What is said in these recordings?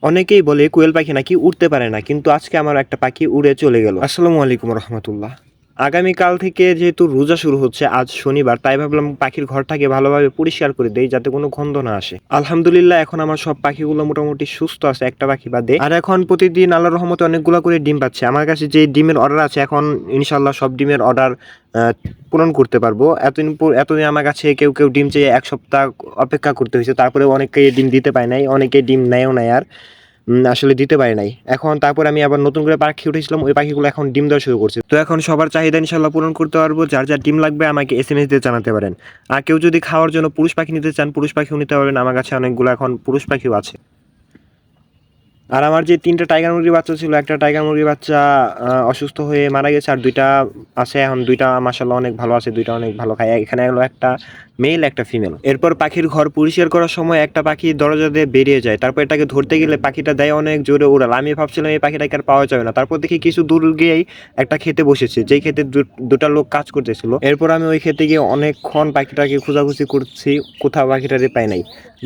অনেকেই বলে কোয়েল পাখি নাকি উড়তে পারে না, কিন্তু আজকে আমার একটা পাখি উড়ে চলে গেল। আসসালামু আলাইকুম রহমতুল্লাহ। আগামীকাল থেকে যেহেতু রোজা শুরু হচ্ছে, আজ শনিবার, তাই ভাবলাম পাখির ঘরটাকে ভালোভাবে পরিষ্কার করে দেই যাতে কোনো গন্ধ না আসে। আলহামদুলিল্লাহ এখন আমার সব পাখিগুলো মোটামুটি সুস্থ আছে, একটা পাখি বাদে। আর এখন প্রতিদিন আল্লাহর রহমতে অনেকগুলো করে ডিম পাচ্ছে। আমার কাছে যে ডিমের অর্ডার আছে, এখন ইনশাল্লাহ সব ডিমের অর্ডার পূরণ করতে পারবো। এতদিন আমার কাছে কেউ কেউ ডিম চেয়ে এক সপ্তাহ অপেক্ষা করতে হয়েছে, তারপরে অনেকেই ডিম দিতে পারে নাই, অনেকে ডিম নেয়ও নাই আর আসলে দিতে পারি নাই। এখন তারপর আমি আবার নতুন করে পাখি উঠেছিলাম, ওই পাখিগুলো এখন ডিম দেওয়া শুরু করছে। তো এখন সবার চাহিদা ইনশাল্লাহ পূরণ করতে পারবো। যার যার ডিম লাগবে আমাকে এসএমএস দিয়ে জানাতে পারেন। আর কেউ যদি খাওয়ার জন্য পুরুষ পাখি নিতে চান, পুরুষ পাখিও নিতে পারবেন। আমার কাছে অনেকগুলো এখন পুরুষ পাখিও আছে। আর আমার যে 3টা টাইগার মুরগির বাচ্চা ছিল, একটা টাইগার মুরগির বাচ্চা অসুস্থ হয়ে মারা গেছে, আর 2টা আছে এখন। 2টা মাশাআল্লাহ অনেক ভালো আছে, 2টা অনেক ভালো খায়। এখানে হলো একটা মেল একটা ফিমেল। এরপর পাখির ঘর পরিষ্কার করার সময় একটা পাখি দরজা দিয়ে বেরিয়ে যায়। তারপর এটাকে ধরতে গেলে পাখিটা দেয় অনেক জোরে উড়াল। আমি ভাবছিলাম এই পাখিটাকে আর পাওয়া যাবে না। তারপর দেখি কিছু দূর গিয়েই একটা খেতে বসেছে, যেই খেতে দুটা লোক কাজ করতেছিল। এরপর আমি ওই খেতে গিয়ে অনেকক্ষণ পাখিটাকে খোঁজাখুঁজি করছি, কোথাও পাখিটারে পাই নাই।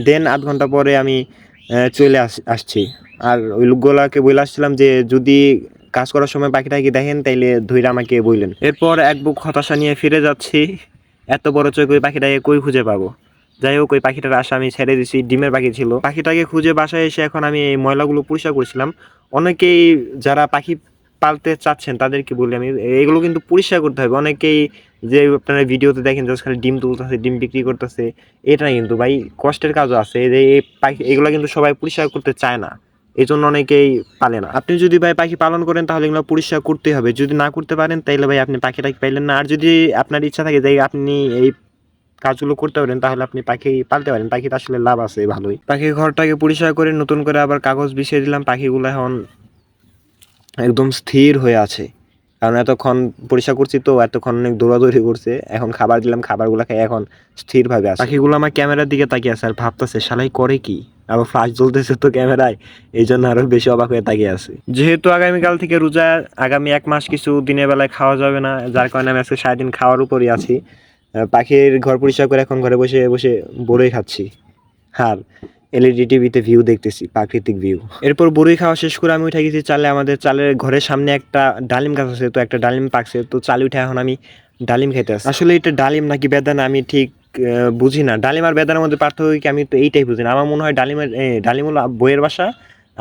দেন আধ ঘন্টা পরে আমি চলে আসছি। আর ওই লোকগুলাকে বলে আসছিলাম যে যদি কাজ করার সময় পাখিটাকে দেখেন তাইলে ধইরা আমাকে বললেন। এরপর এক বুক হতাশা নিয়ে ফিরে যাচ্ছি। এত বড় চোখ ওই পাখিটাকে কই খুঁজে পাবো? যাই হোক, ওই পাখিটার আশা আমি ছেড়ে দিছি। ডিমের পাখি ছিল। পাখিটাকে খুঁজে বাসায় এসে এখন আমি এই ময়লাগুলো পরিষ্কার করছিলাম। অনেকেই যারা পাখি পালতে চাচ্ছেন তাদেরকে বলি আমি, এগুলো কিন্তু পরিষ্কার করতে হবে। অনেকেই যে আপনারা ভিডিওতে দেখেন জাস্ট খালি ডিম তুলতেছে, ডিম বিক্রি করতেছে, এটা কিন্তু ভাই কষ্টের কাজও আছে। এই পাখি এগুলো কিন্তু সবাই পরিষ্কার করতে চায় না, এই জন্য অনেকেই পালে না। আপনি যদি ভাই পাখি পালন করেন তাহলে এগুলো পরিষ্কার করতেই হবে। যদি না করতে পারেন তাহলে ভাই আপনি পাখিটাকে পাইলেন না। আর যদি আপনার ইচ্ছা থাকে যে আপনি এই কাজগুলো করতে পারেন তাহলে আপনি পাখি পালতে পারেন। পাখিতে আসলে লাভ আছে ভালোই। পাখির ঘরটাকে পরিষ্কার করে নতুন করে আবার কাগজ বিছিয়ে দিলাম। পাখিগুলো এখন একদম স্থির হয়ে আছে, কারণ এতক্ষণ পরিষ্কার করছি তো, এতক্ষণ অনেক দৌড়াদৌড়ি করছে। এখন খাবার দিলাম, খাবারগুলো খেয়ে এখন স্থিরভাবে আছে। পাখিগুলো আমার ক্যামেরার দিকে তাকিয়ে আছে আর ভাবতেছে শালাই করে কি, আবার ফ্লাশ জ্বলতেছে তো ক্যামেরায়, এই জন্য আরো বেশি অবাক হয়ে তাকিয়ে আছে। যেহেতু আগামীকাল থেকে রোজা, আগামী 1 মাস কিছু দিনের বেলায় খাওয়া যাবে না, যার কারণে আমি আজকে সারাদিন খাওয়ার উপরই আছি। পাখির ঘর পরিষ্কার করে এখন ঘরে বসে বসে বড়ই খাচ্ছি। আর এলইডি টিভিতে ভিউ দেখতেছি, প্রাকৃতিক ভিউ। এরপর বড়ি খাওয়া শেষ করে আমি উঠে গেছি চালে। আমাদের চালের ঘরের সামনে একটা ডালিম গাছ আছে, তো একটা ডালিম পাকছে, তো চালে উঠে এখন আমি ডালিম খেতে আসি। আসলে এটা ডালিম নাকি বেদানা আমি ঠিক বুঝি না। ডালিম আর বেদানার মধ্যে পার্থক্য কি আমি তো এইটাই বুঝি না। আমার মনে হয় ডালিম হলো বইয়ের ভাষা,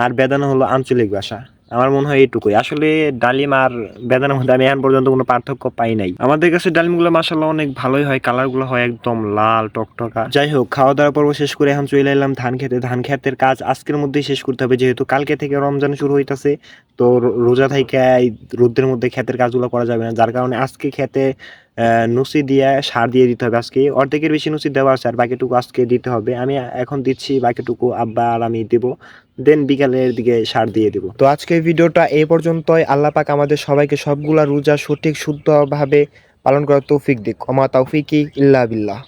আর বেদানা হলো আঞ্চলিক ভাষা। আমার মনে হয় এইটুকুই। আসলে ডালিম আর বেদানার মধ্যে আমি এখন পর্যন্ত কোনো পার্থক্য পাই নাই। আমাদের কাছে ডালিমগুলো মাশাআল্লাহ অনেক ভালোই হয়, কালারগুলো হয় একদম লাল টকটকা। যাই হোক, খাওয়া দাওয়া পর্ব শেষ করে এখন চলে এলাম ধান খেতে। ধান খেতের কাজ আজকের মধ্যেই শেষ করতে হবে, যেহেতু কালকে থেকে রমজান শুরু হইতাছে। তো রোজা থেকে এই রোদের মধ্যে ক্ষেতের কাজগুলো করা যাবে না, যার কারণে আজকে খেতে নুসি দিয়ে সার দিয়ে দিতে হবে। আজকে অর্ধেকের বেশি নুসি দেওয়া আছে, আর বাকিটুকু আজকে দিতে হবে। আমি এখন দিচ্ছি, বাকিটুকু আব্বা আর আমি দেবো। দেন বিকালের দিকে সার দিয়ে দেবো। তো আজকের ভিডিওটা এই পর্যন্তই। আল্লাহ পাক আমাদের সবাইকে সবগুলা রোজা সঠিক শুদ্ধভাবে পালন করার তৌফিক দিক। ওমা তাওফিকি ইল্লা বিল্লাহ।